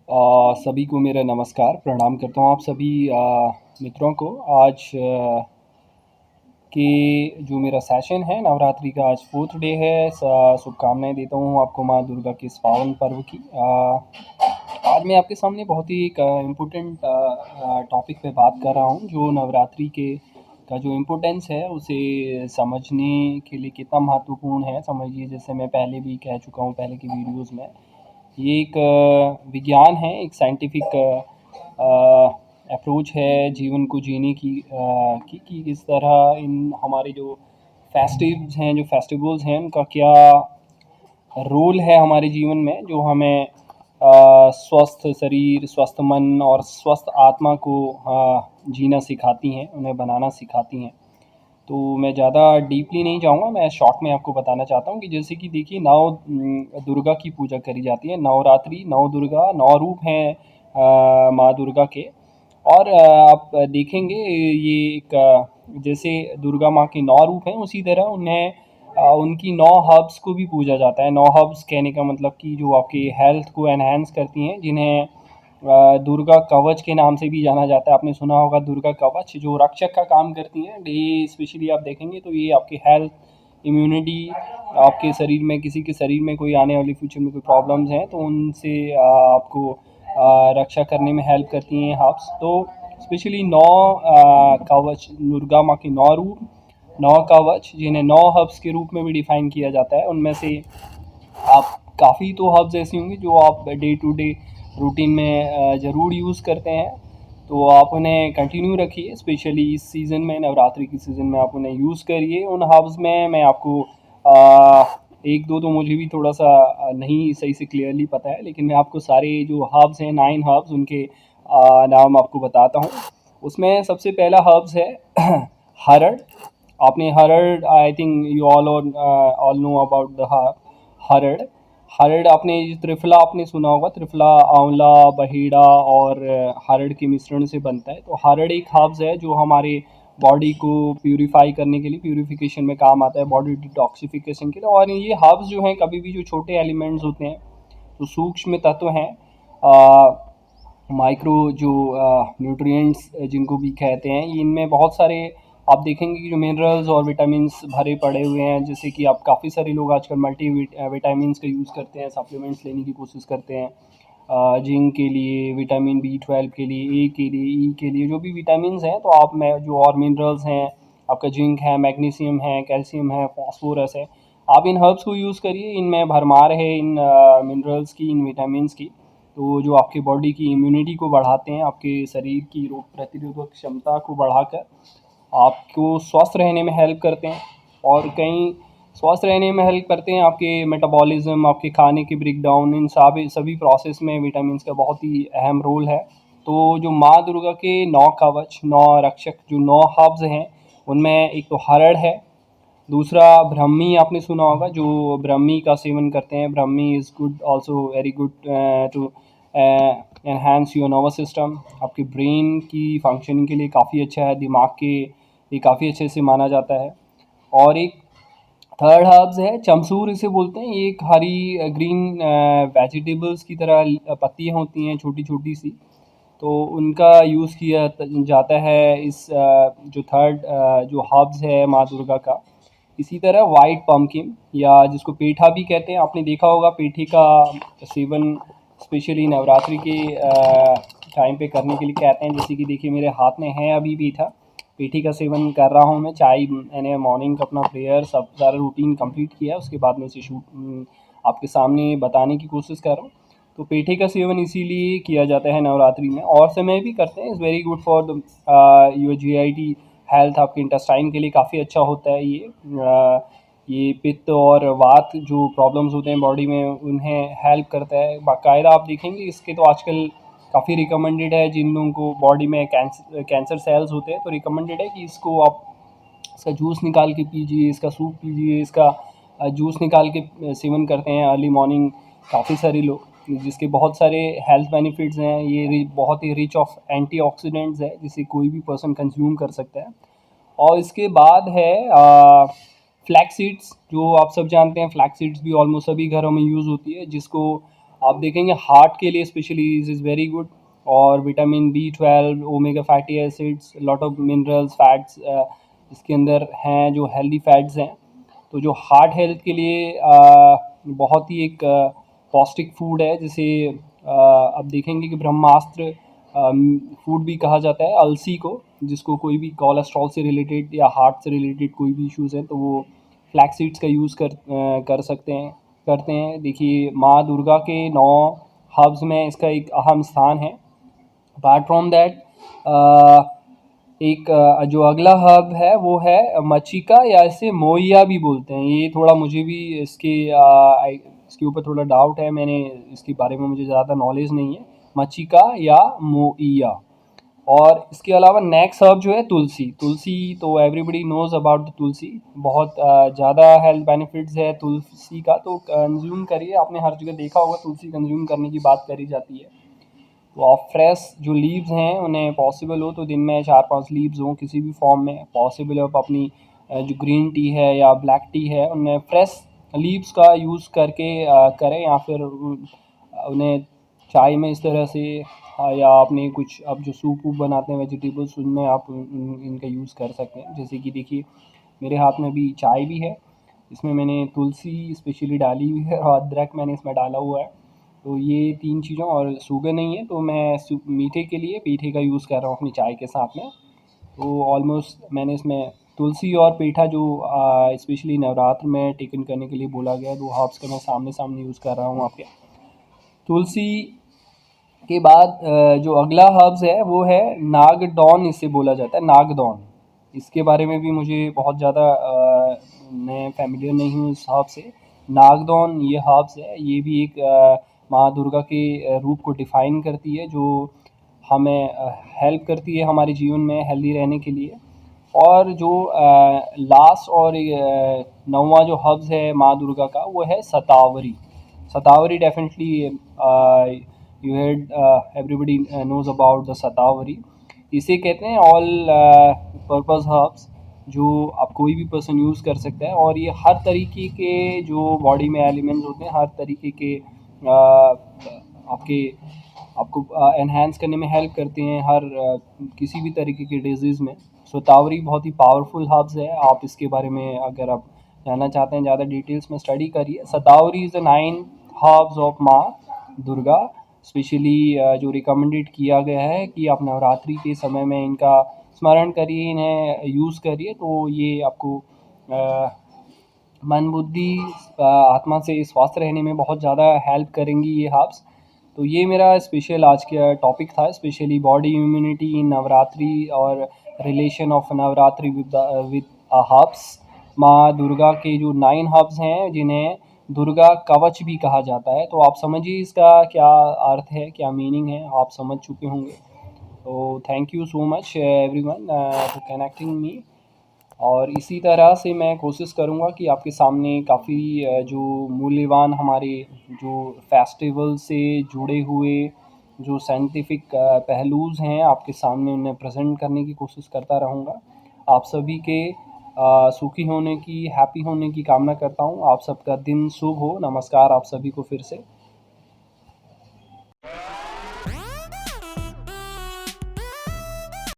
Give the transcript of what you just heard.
सभी को मेरा नमस्कार, प्रणाम करता हूँ आप सभी मित्रों को। आज के जो मेरा सेशन है नवरात्रि का, आज 4th डे है। शुभकामनाएँ देता हूँ आपको माँ दुर्गा के इस पावन पर्व की। आज मैं आपके सामने बहुत ही एक इम्पोर्टेंट टॉपिक पे बात कर रहा हूँ, जो नवरात्रि के का जो इम्पोर्टेंस है उसे समझने के लिए कितना महत्वपूर्ण है। समझिए, जैसे मैं पहले भी कह चुका हूँ पहले की वीडियोज़ में, ये एक विज्ञान है, एक साइंटिफिक अप्रोच है जीवन को जीने की, कि किस तरह इन हमारे जो फेस्टिव्स हैं, जो फेस्टिवल्स हैं, उनका क्या रोल है हमारे जीवन में, जो हमें स्वस्थ शरीर, स्वस्थ मन और स्वस्थ आत्मा को जीना सिखाती हैं, उन्हें बनाना सिखाती हैं। तो मैं ज़्यादा डीपली नहीं जाऊँगा, मैं शॉर्ट में आपको बताना चाहता हूँ कि जैसे कि देखिए, दुर्गा की पूजा करी जाती है। नवरात्रि, नौ दुर्गा, 9 रूप हैं माँ दुर्गा के। और आप देखेंगे ये एक जैसे दुर्गा माँ के 9 रूप हैं, उसी तरह उन्हें उनकी 9 हर्ब्स को भी पूजा जाता है। 9 हर्ब्स कहने का मतलब कि जो आपकी हेल्थ को एनहांस करती हैं, जिन्हें दुर्गा कवच के नाम से भी जाना जाता है। आपने सुना होगा दुर्गा कवच, जो रक्षक का काम करती हैं। ये स्पेशली आप देखेंगे तो ये आपकी हेल्थ, इम्यूनिटी, आपके शरीर में, किसी के शरीर में कोई आने वाली फ्यूचर में कोई प्रॉब्लम्स हैं तो उनसे आपको रक्षा करने में हेल्प करती हैं हर्ब्स। तो स्पेशली 9 कवच, दुर्गा माँ के 9 रूप, 9 कवच, जिन्हें 9 हर्ब्स के रूप में भी डिफाइन किया जाता है। उनमें से आप काफ़ी तो हर्ब्स ऐसी होंगी जो आप डे टू डे रूटीन में ज़रूर यूज़ करते हैं, तो आप उन्हें कंटिन्यू रखिए। स्पेशली इस सीज़न में, नवरात्रि की सीज़न में आप उन्हें यूज़ करिए। उन हर्ब्स में मैं आपको एक दो तो मुझे भी थोड़ा सा नहीं सही से क्लियरली पता है, लेकिन मैं आपको सारे जो हर्ब्स हैं, 9 हर्ब्स, उनके नाम आपको बताता हूँ। उसमें सबसे पहला हर्ब्स है हरड़। आपने हरड़, I think you all know about the harad. हरड़, आपने त्रिफला आपने सुना होगा, त्रिफला आंवला, बहेड़ा और हरड़ के मिश्रण से बनता है। तो हरड़ एक हर्ब्स है जो हमारे बॉडी को प्यूरिफाई करने के लिए, प्यूरिफिकेशन में काम आता है, बॉडी डिटॉक्सिफिकेशन के लिए। और ये हर्ब्स जो हैं, कभी भी जो छोटे एलिमेंट्स होते हैं, जो सूक्ष्म तत्व हैं, माइक्रो जो न्यूट्रिएंट्स जिनको भी कहते हैं, इनमें बहुत सारे आप देखेंगे कि जो मिनरल्स और विटामिन्स भरे पड़े हुए हैं। जैसे कि आप काफ़ी सारे लोग आजकल मल्टी विटामिन्स का यूज़ करते हैं, सप्लीमेंट्स लेने की कोशिश करते हैं जिंक के लिए, विटामिन B12 के लिए, ए के लिए, ई के लिए, जो भी विटामिन्स हैं। तो आप में जो और मिनरल्स हैं, आपका जिंक है, मैग्नीशियम है, कैल्शियम है, फास्फोरस है, आप इन हर्ब्स को यूज़ करिए। इनमें भरमार है इन मिनरल्स की, इन विटामिन्स की। तो जो आपके बॉडी की इम्यूनिटी को बढ़ाते हैं, आपके शरीर की रोग प्रतिरोधक क्षमता को बढ़ाकर आपको स्वस्थ रहने में हेल्प करते हैं। और कहीं स्वस्थ रहने में हेल्प करते हैं, आपके मेटाबॉलिज्म, आपके खाने के ब्रेक डाउन, इन सभी प्रोसेस में विटामिन्स का बहुत ही अहम रोल है। तो जो माँ दुर्गा के 9 कवच, 9 रक्षक, जो 9 हर्ब्स हैं, उनमें एक तो हरड़ है। दूसरा ब्रह्मी, आपने सुना होगा, जो ब्रह्मी का सेवन करते हैं। Brahmi is good, also very good to enhance your nervous system. आपके ब्रेन की फंक्शनिंग के लिए काफ़ी अच्छा है, दिमाग के लिए काफ़ी अच्छे से माना जाता है। और एक थर्ड हर्ब्स है चमसूर, इसे बोलते हैं। ये एक हरी ग्रीन वेजिटेबल्स की तरह पत्तियाँ होती हैं, छोटी छोटी सी। तो उनका यूज़ किया जाता है इस जो थर्ड जो हर्ब्स है माँ दुर्गा का। इसी तरह वाइट पम्पकिन, या जिसको पेठा भी कहते हैं, आपने देखा होगा पेठे का सेवन स्पेशली नवरात्रि के टाइम पे करने के लिए कहते हैं। जैसे कि देखिए, मेरे हाथ में है अभी पेठा, पेठी का सेवन कर रहा हूँ मैं। चाय, मैंने मॉर्निंग का अपना प्रेयर सब सारा रूटीन कंप्लीट किया, उसके बाद मैं इसे आपके सामने बताने की कोशिश कर रहा हूँ। तो पेठे का सेवन इसीलिए किया जाता है नवरात्रि में, और समय भी करते हैं। Is very good for the your GIT health, आपके इंटेस्टाइन के लिए काफ़ी अच्छा होता है ये पित्त और वात जो प्रॉब्लम्स होते हैं बॉडी में, उन्हें हेल्प करता है बाकायदा। आप देखेंगे इसके तो आजकल काफ़ी रिकमेंडेड है, जिन लोगों को बॉडी में कैंसर सेल्स होते हैं, तो रिकमेंडेड है कि इसको आप इसका जूस निकाल के पीजिए, इसका सूप पीजिए, इसका जूस निकाल के सेवन करते हैं अर्ली मॉर्निंग काफ़ी सारे लोग, जिसके बहुत सारे हेल्थ बेनिफिट्स हैं। ये बहुत ही रिच ऑफ एंटीऑक्सीडेंट्स है, जिसे कोई भी पर्सन कंज्यूम कर सकता है। और इसके बाद है फ्लैक्स सीड्स, जो आप सब जानते हैं। फ्लैक्स सीड्स भी ऑलमोस्ट सभी घरों में यूज़ होती है, जिसको आप देखेंगे हार्ट के लिए specially this is very good. और vitamin B12, omega fatty acids, lot of minerals, fats इसके अंदर हैं जो हेल्दी फैट्स हैं। तो जो हार्ट हेल्थ के लिए बहुत ही एक पौष्टिक फूड है, जिसे आप देखेंगे कि ब्रह्मास्त्र फूड भी कहा जाता है अलसी को, जिसको कोई भी कोलेस्ट्रॉल से रिलेटेड या हार्ट से रिलेटेड कोई भी इश्यूज़ हैं तो वो फ्लैक्स सीड्स का यूज़ कर सकते हैं करते हैं। देखिए माँ दुर्गा के 9 हब्स में इसका एक अहम स्थान है। अपार्ट फ्रॉम दैट एक जो अगला हब है वो है मचिका, या इसे मोइया भी बोलते हैं। ये थोड़ा मुझे भी इसके ऊपर थोड़ा डाउट है, मैंने इसके बारे में मुझे ज़्यादा नॉलेज नहीं है, मचिका या मोइया। और इसके अलावा नेक्स्ट हर्ब जो है तुलसी। तुलसी तो एवरीबडी नोज़ अबाउट द तुलसी, बहुत ज़्यादा हेल्थ बेनिफिट्स है तुलसी का, तो कंज्यूम करिए। आपने हर जगह देखा होगा तुलसी कंज्यूम करने की बात करी जाती है। तो आप फ्रेश जो लीव्स हैं उन्हें पॉसिबल हो तो दिन में 4-5 लीव्स हों किसी भी फॉर्म में, पॉसिबल हो आप अपनी जो ग्रीन टी है या ब्लैक टी है उनमें फ्रेश लीव्स का यूज़ करके करें, या फिर उन्हें चाय में इस तरह से या अपने कुछ अब जो सूप वूप बनाते हैं वेजिटेबल्स उनमें आप इनका यूज़ कर सकते हैं। जैसे कि देखिए मेरे हाथ में अभी चाय भी है, इसमें मैंने तुलसी स्पेशली डाली हुई है और अदरक मैंने इसमें डाला हुआ है। तो ये 3 चीज़ों, और शुगर नहीं है तो मैं मीठे के लिए पेठे का यूज़ कर रहा हूँ अपनी चाय के साथ में। तो ऑलमोस्ट मैंने इसमें तुलसी और पेठा जो स्पेशली नवरात्र में टेकन करने के लिए बोला गया है, 2 हर्ब्स का मैं सामने सामने यूज़ कर रहा हूँ आपके। तुलसी के बाद जो अगला हर्ब्स है वो है नागडौन, इसे बोला जाता है नागदौन। इसके बारे में भी मुझे बहुत ज़्यादा मैं फैमिलियर नहीं हूँ इस हर्ब से। नागदौन ये हर्ब्स है, ये भी एक माँ दुर्गा के रूप को डिफ़ाइन करती है, जो हमें हेल्प करती है हमारे जीवन में हेल्दी रहने के लिए। और जो लास्ट और 9वां जो हर्ब्स है माँ दुर्गा का वो है shatavari. Shatavari definitely you had everybody knows about the shatavari. इसे कहते हैं ऑल पर्पस हर्ब्स, जो आप कोई भी पर्सन यूज़ कर सकता है। और ये हर तरीके के जो बॉडी में एलिमेंट्स होते हैं, हर तरीके के आपके आपको एनहांस करने में हेल्प करते हैं हर किसी भी तरीके के डिजीज़ में। शतावरी बहुत ही पावरफुल हर्ब्स है। आप इसके बारे में अगर आप जानना चाहते हैं ज़्यादा डिटेल्स में स्टडी करिए। शतावरी इज़ द 9 हर्ब्स ऑफ माँ दुर्गा। स्पेशली जो रिकमेंडेड किया गया है कि आप नवरात्रि के समय में इनका स्मरण करिए, इन्हें यूज़ करिए, तो ये आपको मन बुद्धि आत्मा से स्वस्थ रहने में बहुत ज़्यादा हेल्प करेंगी ये हर्ब्स। तो ये मेरा स्पेशल आज का टॉपिक था, स्पेशली बॉडी इम्यूनिटी इन नवरात्रि और relation of Navratri with herbs. माँ दुर्गा के जो 9 हर्ब्स हैं जिन्हें दुर्गा कवच भी कहा जाता है। तो आप समझिए इसका क्या अर्थ है, क्या मीनिंग है, आप समझ चुके होंगे। तो thank you so much everyone for connecting me. और इसी तरह से मैं कोशिश करूँगा कि आपके सामने काफ़ी जो मूल्यवान हमारे जो फेस्टिवल से जुड़े हुए जो साइंटिफिक पहलूज़ हैं आपके सामने उन्हें प्रेजेंट करने की कोशिश करता रहूँगा। आप सभी के सुखी होने की, हैप्पी होने की कामना करता हूँ। आप सबका दिन शुभ हो। नमस्कार आप सभी को फिर से।